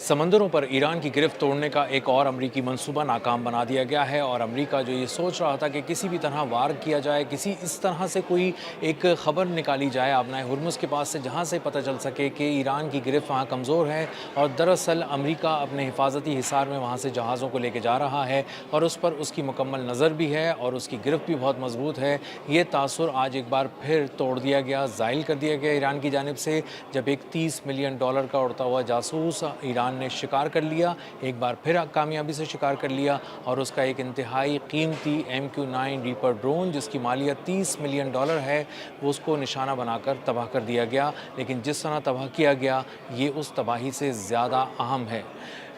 समंदरों पर ईरान की गिरफ्त तोड़ने का एक और अमरीकी मंसूबा नाकाम बना दिया गया है और अमरीका जो ये सोच रहा था कि किसी भी तरह वार किया जाए, किसी इस तरह से कोई एक खबर निकाली जाए आबनाए हुर्मुज़ के पास से जहाँ से पता चल सके कि ईरान की गिरफ्त वहाँ कमज़ोर है और दरअसल अमरीका अपने हिफाजती हिसार में वहाँ से जहाज़ों को लेके जा रहा है और उस पर उसकी मुकम्मल नज़र भी है और उसकी गिरफ्त भी बहुत मजबूत है। ये तासुर आज एक बार फिर तोड़ दिया गया, ज़ाइल कर दिया गया ईरान की जानिब से, जब एक $30 मिलियन का उड़ता हुआ जासूस ईरान ने शिकार कर लिया, एक बार फिर कामयाबी से शिकार कर लिया और उसका एक इंतहाई कीमती MQ-9 रीपर ड्रोन जिसकी मालियत $30 मिलियन है, वो उसको निशाना बनाकर तबाह कर दिया गया। लेकिन जिस तरह तबाह किया गया ये उस तबाही से ज़्यादा अहम है।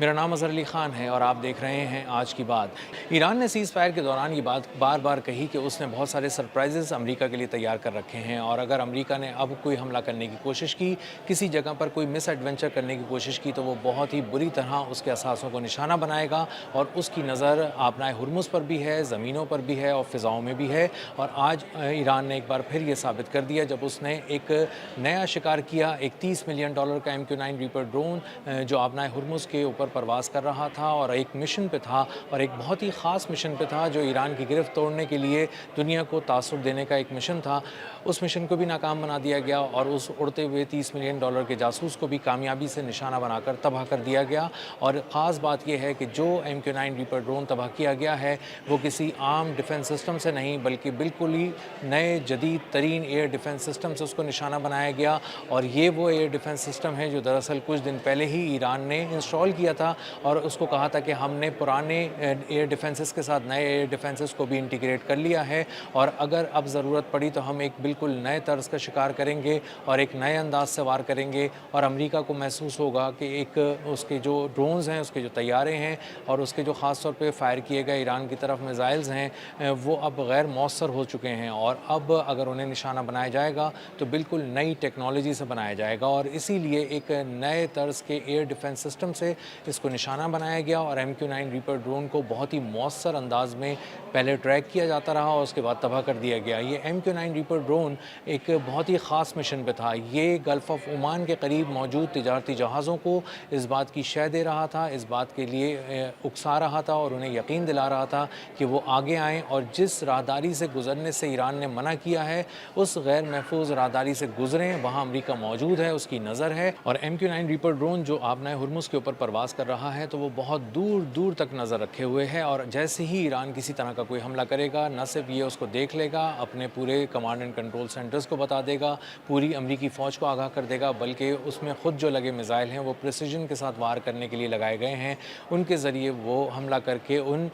मेरा नाम अज़हर अली ख़ान है और आप देख रहे हैं आज की बात। ईरान ने सीज़ फायर के दौरान ये बात बार बार कही कि उसने बहुत सारे सरप्राइजेस अमेरिका के लिए तैयार कर रखे हैं और अगर अमेरिका ने अब कोई हमला करने की कोशिश की, किसी जगह पर कोई मिस एडवेंचर करने की कोशिश की, तो वो बहुत ही बुरी तरह उसके असासों को निशाना बनाएगा और उसकी नज़र आबनाए हुर्मुज़ पर भी है, ज़मीनों पर भी है और फ़िज़ाओं में भी है। और आज ईरान ने एक बार फिर ये साबित कर दिया जब उसने एक नया शिकार किया, एक $30 मिलियन का MQ-9 रीपर ड्रोन जो आबनाए हुर्मुज़ के ऊपर परवाज़ कर रहा था और एक मिशन पे था और एक बहुत ही ख़ास मिशन पे था जो ईरान की गिरफ्त तोड़ने के लिए दुनिया को तासुर देने का एक मिशन था। उस मिशन को भी नाकाम बना दिया गया और उस उड़ते हुए $30 मिलियन के जासूस को भी कामयाबी से निशाना बनाकर तबाह कर दिया गया। और ख़ास बात यह है कि जो MQ-9 रीपर ड्रोन तबाह किया गया है वो किसी आम डिफेंस सिस्टम से नहीं बल्कि बिल्कुल ही नए जदीद तरीन एयर डिफेंस सिस्टम से उसको निशाना बनाया गया। और ये वो एयर डिफेंस सिस्टम है जो दरअसल कुछ दिन पहले ही ईरान ने इंस्टॉल किया था और उसको कहा था कि हमने पुराने एयर डिफेंसेस के साथ नए एयर डिफेंसेस को भी इंटीग्रेट कर लिया है और अगर अब ज़रूरत पड़ी तो हम एक बिल्कुल नए तर्ज का शिकार करेंगे और एक नए अंदाज से वार करेंगे। और अमेरिका को महसूस होगा कि एक उसके जो ड्रोन्स हैं, उसके जो तैयारे हैं और उसके जो ख़ास तौर पे फायर किए गए ईरान की तरफ मिसाइल्स हैं वो अब गैर मौसर हो चुके हैं और अब अगर उन्हें निशाना बनाया जाएगा तो बिल्कुल नई टेक्नोलॉजी से बनाया जाएगा। और इसीलिए एक नए तर्ज के एयर डिफेंस सिस्टम से इसको निशाना बनाया गया और MQ-9 रीपर ड्रोन को बहुत ही मौसर अंदाज में पहले ट्रैक किया जाता रहा और उसके बाद तबाह कर दिया गया। ये MQ-9 रीपर ड्रोन एक बहुत ही ख़ास मिशन पे था। ये गल्फ़ ऑफ ओमान के करीब मौजूद तिजारती जहाज़ों को इस बात की शय दे रहा था, इस बात के लिए उकसा रहा था और उन्हें यकीन दिला रहा था कि वो आगे आएँ और जिस राहदारी से गुज़रने से ईरान ने मना किया है उस गैर महफूज राहदारी से गुज़रें। वहाँ अमेरिका मौजूद है, उसकी नज़र है। और MQ-9 रीपर ड्रोन जो आबनाए हुर्मुज़ के ऊपर परवाज़ कर रहा है तो वो बहुत दूर दूर तक नज़र रखे हुए है और जैसे ही ईरान किसी तरह का कोई हमला करेगा न सिर्फ ये उसको देख लेगा, अपने पूरे कमांड एंड कंट्रोल सेंटर्स को बता देगा, पूरी अमरीकी फ़ौज को आगाह कर देगा, बल्कि उसमें ख़ुद जो लगे मिसाइल हैं वो प्रिसिजन के साथ वार करने के लिए लगाए गए हैं, उनके ज़रिए वो हमला करके उन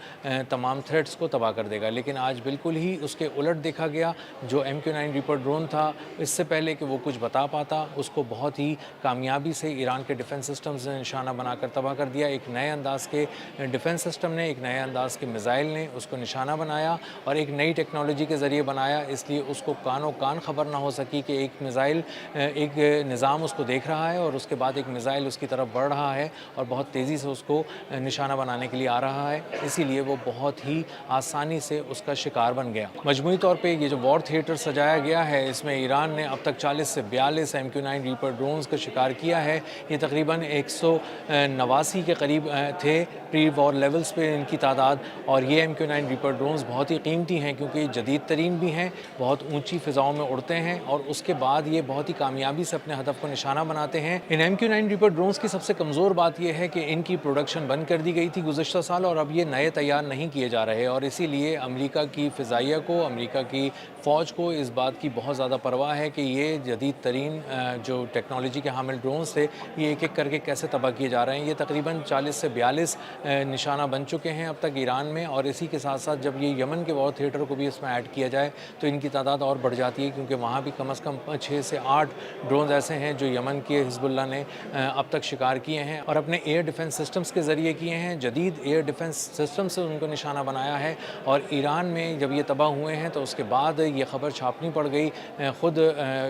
तमाम थ्रेट्स को तबाह कर देगा। लेकिन आज बिल्कुल ही उसके उलट देखा गया। जो MQ-9 रीपर ड्रोन था इससे पहले कि वो कुछ बता पाता उसको बहुत ही कामयाबी से ईरान के डिफेंस सिस्टम्स ने निशाना बनाकर तबाह कर दिया। एक नए अंदाज़ के डिफेंस सिस्टम ने, एक नए अंदाज़ के मिसाइल ने उसको निशाना बनाया और एक नई टेक्नोलॉजी के ज़रिए बनाया, इसलिए उसको कानो कान ख़बर ना हो सकी कि एक मिसाइल, एक निज़ाम उसको देख रहा है और उसके बाद एक मिसाइल उसकी तरफ बढ़ रहा है और बहुत तेज़ी से उसको निशाना बनाने के लिए आ रहा है। इसीलिए वो बहुत ही आसानी से उसका शिकार बन गया। मजमूई तौर पे ये जो वॉर थिएटर सजाया गया है इसमें ईरान ने अब तक 40 से 42 MQ-9 रीपर ड्रोन्स का शिकार किया है। ये तकरीबन 189 के करीब थे प्री वॉर लेवल्स पे इनकी तादाद। और ये MQ-9 रीपर ड्रोन्स बहुत ही कीमती हैं क्योंकि जदीद तरीन भी हैं, बहुत ऊंची फ़िज़ाओं में उड़ते हैं और उसके बाद ये बहुत ही कामयाबी से अपने हदफ को निशाना बनाते हैं। इन MQ-9 रीपर ड्रोन्स की सबसे कमज़ोर बात यह है कि इनकी प्रोडक्शन बंद कर दी गई थी गुज़श्ता साल और अब ये नए तैयार नहीं किए जा रहे और इसीलिए अमेरिका की फ़िज़ाइया को, अमेरिका की फ़ौज को इस बात की बहुत ज़्यादा परवाह है कि ये जदीद तरीन जो टेक्नोलॉजी के हामिल ड्रोन्स थे ये एक एक करके कैसे तबाह किए जा रहे हैं। ये तकरीबन 40 से 42 निशाना बन चुके हैं अब तक ईरान में और इसी के साथ साथ जब ये यमन के वॉर थिएटर को भी इसमें ऐड किया जाए तो इनकी तादाद और बढ़ जाती है क्योंकि वहाँ भी कम से कम 6 से 8 ड्रोन ऐसे हैं जो यमन के हिज़्बुल्लाह ने अब तक शिकार किए हैं और अपने एयर डिफेंस सिस्टम्स के ज़रिए किए हैं। जदीद एयर डिफेंस सिस्टम से उनको निशाना बनाया है और ईरान में जब ये तबाह हुए हैं तो उसके बाद ये खबर छापनी पड़ गई ख़ुद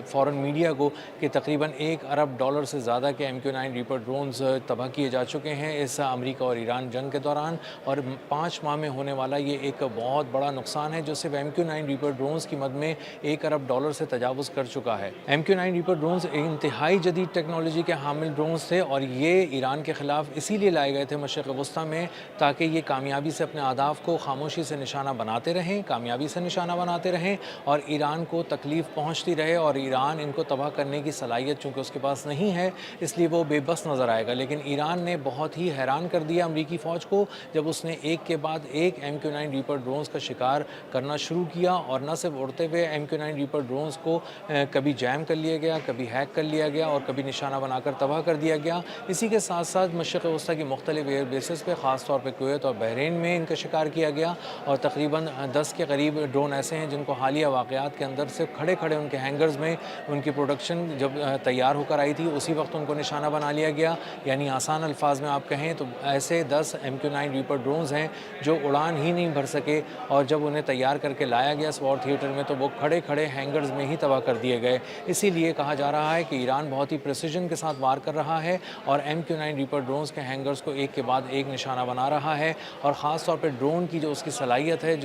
फ़ॉरेन मीडिया को कि तकरीबन $1 अरब से ज़्यादा के MQ-9 रीपर ड्रोन्स तबाह किए जा चुके हैं इस अमेरिका और ईरान जंग के दौरान। और 5 माह में होने वाला ये एक बहुत बड़ा नुकसान है जो सिर्फ MQ-9 रीपर ड्रोन्स की मद में $1 अरब से तजावुज़ कर चुका है। MQ-9 रीपर ड्रोन्स इंतहाई जदीद टेक्नोलॉजी के हामिल ड्रोन्स थे और ये ईरान के ख़िलाफ़ इसीलिए लाए गए थे मशरिक़ वस्ता में ताकि ये कामयाबी से अपने अहदाफ़ को खामोशी से निशाना बनाते रहें, कामयाबी से निशाना बनाते रहें और ईरान को तकलीफ़ पहुँचती रहे और ईरान इनको तबाह करने की सलाहियत चूँकि उसके पास नहीं है इसलिए वो बेबस नज़र आएगा। लेकिन ईरान ने बहुत ही हैरान कर दिया अमरीकी फ़ौज को जब उसने एक के बाद एक MQ-9 रीपर ड्रोन्स का शिकार करना शुरू किया। और न सिर्फ उड़ते हुए MQ-9 रीपर ड्रोन्स को कभी जैम कर लिया गया, कभी हैक कर लिया गया और कभी निशाना बनाकर तबाह कर दिया गया। इसी के साथ साथ मशरिक़ वस्ता की मुख्तलिफ एयर बेसिस पे ख़ास तौर पर कुवैत और बहरीन में इनका शिकार किया गया। और तकरीबन 10 के करीब ड्रोन ऐसे हैं जिनको हालिया वाक़यात के अंदर से खड़े खड़े उनके हैंगर्स में उनकी प्रोडक्शन जब तैयार होकर आई थी उसी वक्त उनको निशाना बना लिया गया। यानी आसान अल्फाज में आप कहें तो ऐसे 10 MQ-9 रीपर ड्रोन्स हैं जो उड़ान ही नहीं भर सके और जब उन्हें तैयार करके लाया गया वॉर थिएटर में तो वो खड़े खड़े हैंगर्स में ही तबाह कर दिए गए। इसीलिए कहा जा रहा है कि ईरान बहुत ही प्रिसिजन के साथ वार कर रहा है और MQ-9 रीपर ड्रोन्स के हैंगर्स को एक के बाद एक निशाना बना रहा है। और ख़ास तौर पर ड्रोन की जो उसकी सलाहियत है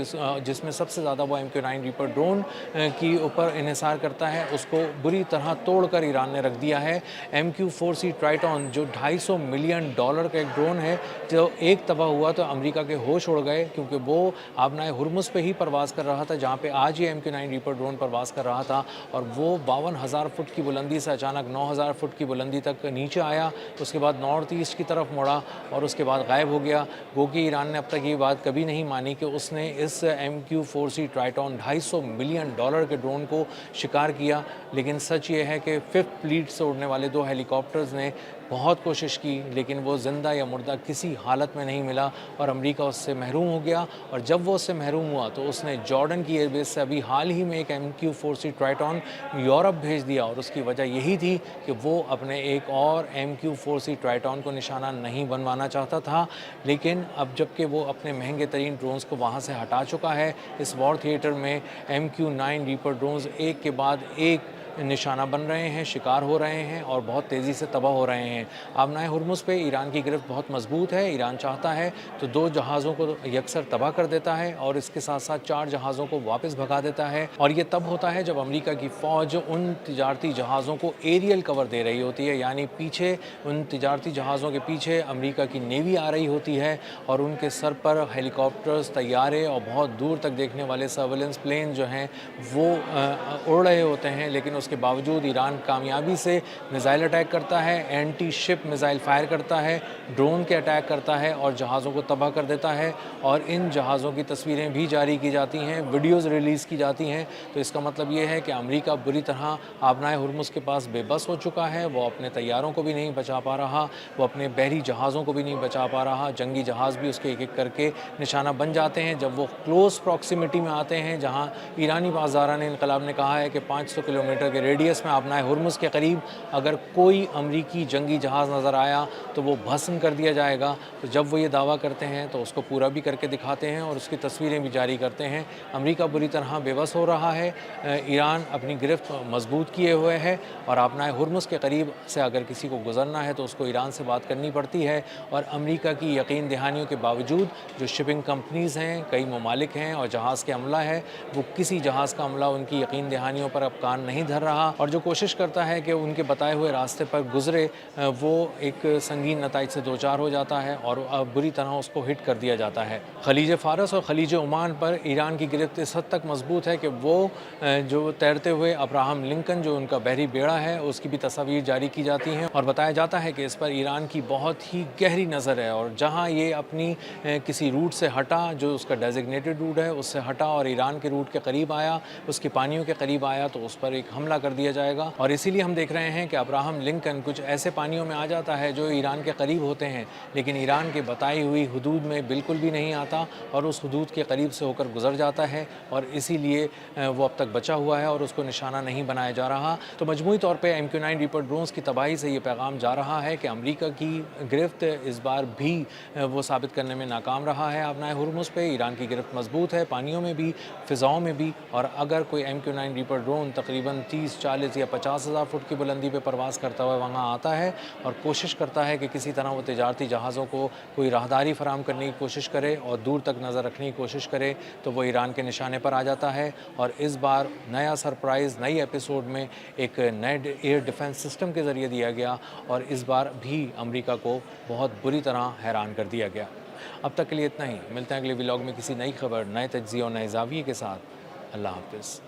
जिसमें सबसे ज़्यादा वो MQ-9 रीपर ड्रोन की ऊपर इन्हिसार करता है उसको बुरी तरह तोड़ कर ईरान ने रख दिया है। MQ-4C ट्राइटॉन जो $250 मिलियन का एक ड्रोन है जो एक तबाह हुआ तो अमेरिका के होश उड़ गए क्योंकि वो आबनाए हुर्मुज़ पे ही परवाज़ कर रहा था जहाँ पे आज ये MQ-9 रीपर ड्रोन परवाज़ कर रहा था और वो 52,000 फुट की बुलंदी से अचानक 9,000 फुट की बुलंदी तक नीचे आया। उसके बाद नॉर्थ ईस्ट की तरफ मुड़ा और उसके बाद गायब हो गया। गो कि ईरान ने अब तक ये बात कभी नहीं मानी कि उसने इस MQ-4C ट्राइटॉन $250 मिलियन के ड्रोन को शिकार किया। लेकिन सच ये है कि 5th फ्लीट से उड़ने वाले 2 हेलीकॉप्टर्स ने बहुत कोशिश की लेकिन वो ज़िंदा या मुर्दा किसी हालत में नहीं मिला और अमेरिका उससे महरूम हो गया। और जब वो उससे महरूम हुआ तो उसने जॉर्डन की एयरबेस से अभी हाल ही में एक MQ-4C ट्राइटॉन यूरोप भेज दिया और उसकी वजह यही थी कि वो अपने एक और MQ-4C ट्राइटॉन को निशाना नहीं बनवाना चाहता था। लेकिन अब जबकि वो अपने महंगे तरीन ड्रोन्स को वहाँ से हटा चुका है इस वॉर थिएटर में MQ-9 रीपर ड्रोन्स एक के बाद एक निशाना बन रहे हैं, शिकार हो रहे हैं और बहुत तेज़ी से तबाह हो रहे हैं। आबनाए हुर्मुज़ पे ईरान की गिरफ्त बहुत मजबूत है। ईरान चाहता है तो 2 जहाज़ों को यकसर तबाह कर देता है और इसके साथ साथ 4 जहाज़ों को वापस भगा देता है। और ये तब होता है जब अमेरिका की फ़ौज उन तिजारती जहाज़ों को एरियल कवर दे रही होती है, यानी पीछे उन तिजारती जहाज़ों के पीछे अमेरिका की नेवी आ रही होती है और उनके सर पर हेलीकॉप्टर्स, तैयारे और बहुत दूर तक देखने वाले सर्वेलेंस प्लेन जो हैं वो उड़ रहे होते हैं। लेकिन उसके बावजूद ईरान कामयाबी से मिसाइल अटैक करता है, एंटी शिप मिसाइल फायर करता है, ड्रोन के अटैक करता है और जहाज़ों को तबाह कर देता है। और इन जहाज़ों की तस्वीरें भी जारी की जाती हैं, वीडियोज़ रिलीज़ की जाती हैं। तो इसका मतलब ये है कि अमेरिका बुरी तरह आबनाए हुर्मुज़ के पास बेबस हो चुका है। वो अपने तैयारों को भी नहीं बचा पा रहा, वो अपने बहरी जहाज़ों को भी नहीं बचा पा रहा। जंगी जहाज़ भी उसके एक एक करके निशाना बन जाते हैं जब वो क्लोज़ प्रॉक्सिमिटी में आते हैं, जहाँ ईरानी बाज़ारान इनकलाब ने कहा है कि 500 किलोमीटर के रेडियस में आबनाए हुर्मुज़ के करीब अगर कोई अमरीकी जंगी जहाज़ नज़र आया तो वो भस्म कर दिया जाएगा। तो जब वो ये दावा करते हैं तो उसको पूरा भी करके दिखाते हैं और उसकी तस्वीरें भी जारी करते हैं। अमरीका बुरी तरह बेबस हो रहा है, ईरान अपनी गिरफ्त मजबूत किए हुए है और आबनाए हुर्मुज़ के करीब से अगर किसी को गुजरना है तो उसको ईरान से बात करनी पड़ती है। और अमरीका की यकीन दहानियों के बावजूद जो शिपिंग कंपनीज़ हैं, कई ममालिक हैं और जहाज़ के अमला है, वो किसी जहाज़ का अमला उनकी यकीन दहानियों पर अब कान नहीं धर रहा और जो कोशिश करता है कि उनके बताए हुए रास्ते पर गुजरे वो एक संगीन नताइज से दोचार हो जाता है और बुरी तरह उसको हिट कर दिया जाता है। खलीज फ़ारस और खलीज ओमान पर ईरान की गिरफ्त इस हद तक मजबूत है कि वो जो तैरते हुए अब्राहम लिंकन जो उनका बहरी बेड़ा है उसकी भी तस्वीर जारी की जाती हैं और बताया जाता है कि इस पर ईरान की बहुत ही गहरी नज़र है। और जहाँ ये अपनी किसी रूट से हटा, जो उसका डेजिग्नेटेड रूट है उससे हटा और ईरान के रूट के करीब आया, उसकी पानियों के करीब आया तो उस पर एक हमला حملہ کر دیا جائے گا، اور اسی لیے ہم دیکھ رہے ہیں کہ ابراہم لنکن کچھ ایسے پانیوں میں آ جاتا ہے جو ایران کے قریب ہوتے ہیں لیکن ایران کے بتائی ہوئی حدود میں بالکل بھی نہیں آتا اور اس حدود کے قریب سے ہو کر گزر جاتا ہے، اور اسی لیے وہ اب تک بچا ہوا ہے اور اس کو نشانہ نہیں بنایا جا رہا۔ تو مجموعی طور پہ MQ-9 ریپر ڈرونز کی تباہی سے یہ پیغام جا رہا ہے کہ امریکہ کی گرفت اس بار بھی وہ ثابت کرنے میں ناکام رہا ہے آبنائے ہرمز پہ۔ ایران کی گرفت مضبوط ہے، پانیوں میں بھی، فضاؤں میں بھی، اور اگر کوئی MQ-9 ریپر ڈرون تقریباً 30، 40 یا 50,000 فٹ کی بلندی پہ پرواز کرتا ہوا وہاں آتا ہے اور کوشش کرتا ہے کہ کسی طرح وہ تجارتی جہازوں کو کوئی راہداری فراہم کرنے کی کوشش کرے اور دور تک نظر رکھنے کی کوشش کرے، تو وہ ایران کے نشانے پر آ جاتا ہے۔ اور اس بار نیا سرپرائز نئی ایپیسوڈ میں ایک نئے ایئر ڈیفنس سسٹم کے ذریعے دیا گیا، اور اس بار بھی امریکہ کو بہت بری طرح حیران کر دیا گیا۔ اب تک کے لیے اتنا ہی، ملتے ہیں اگلے ولاگ میں کسی نئی خبر، نئے تجزیے اور نئے زاویے کے ساتھ۔ اللہ حافظ۔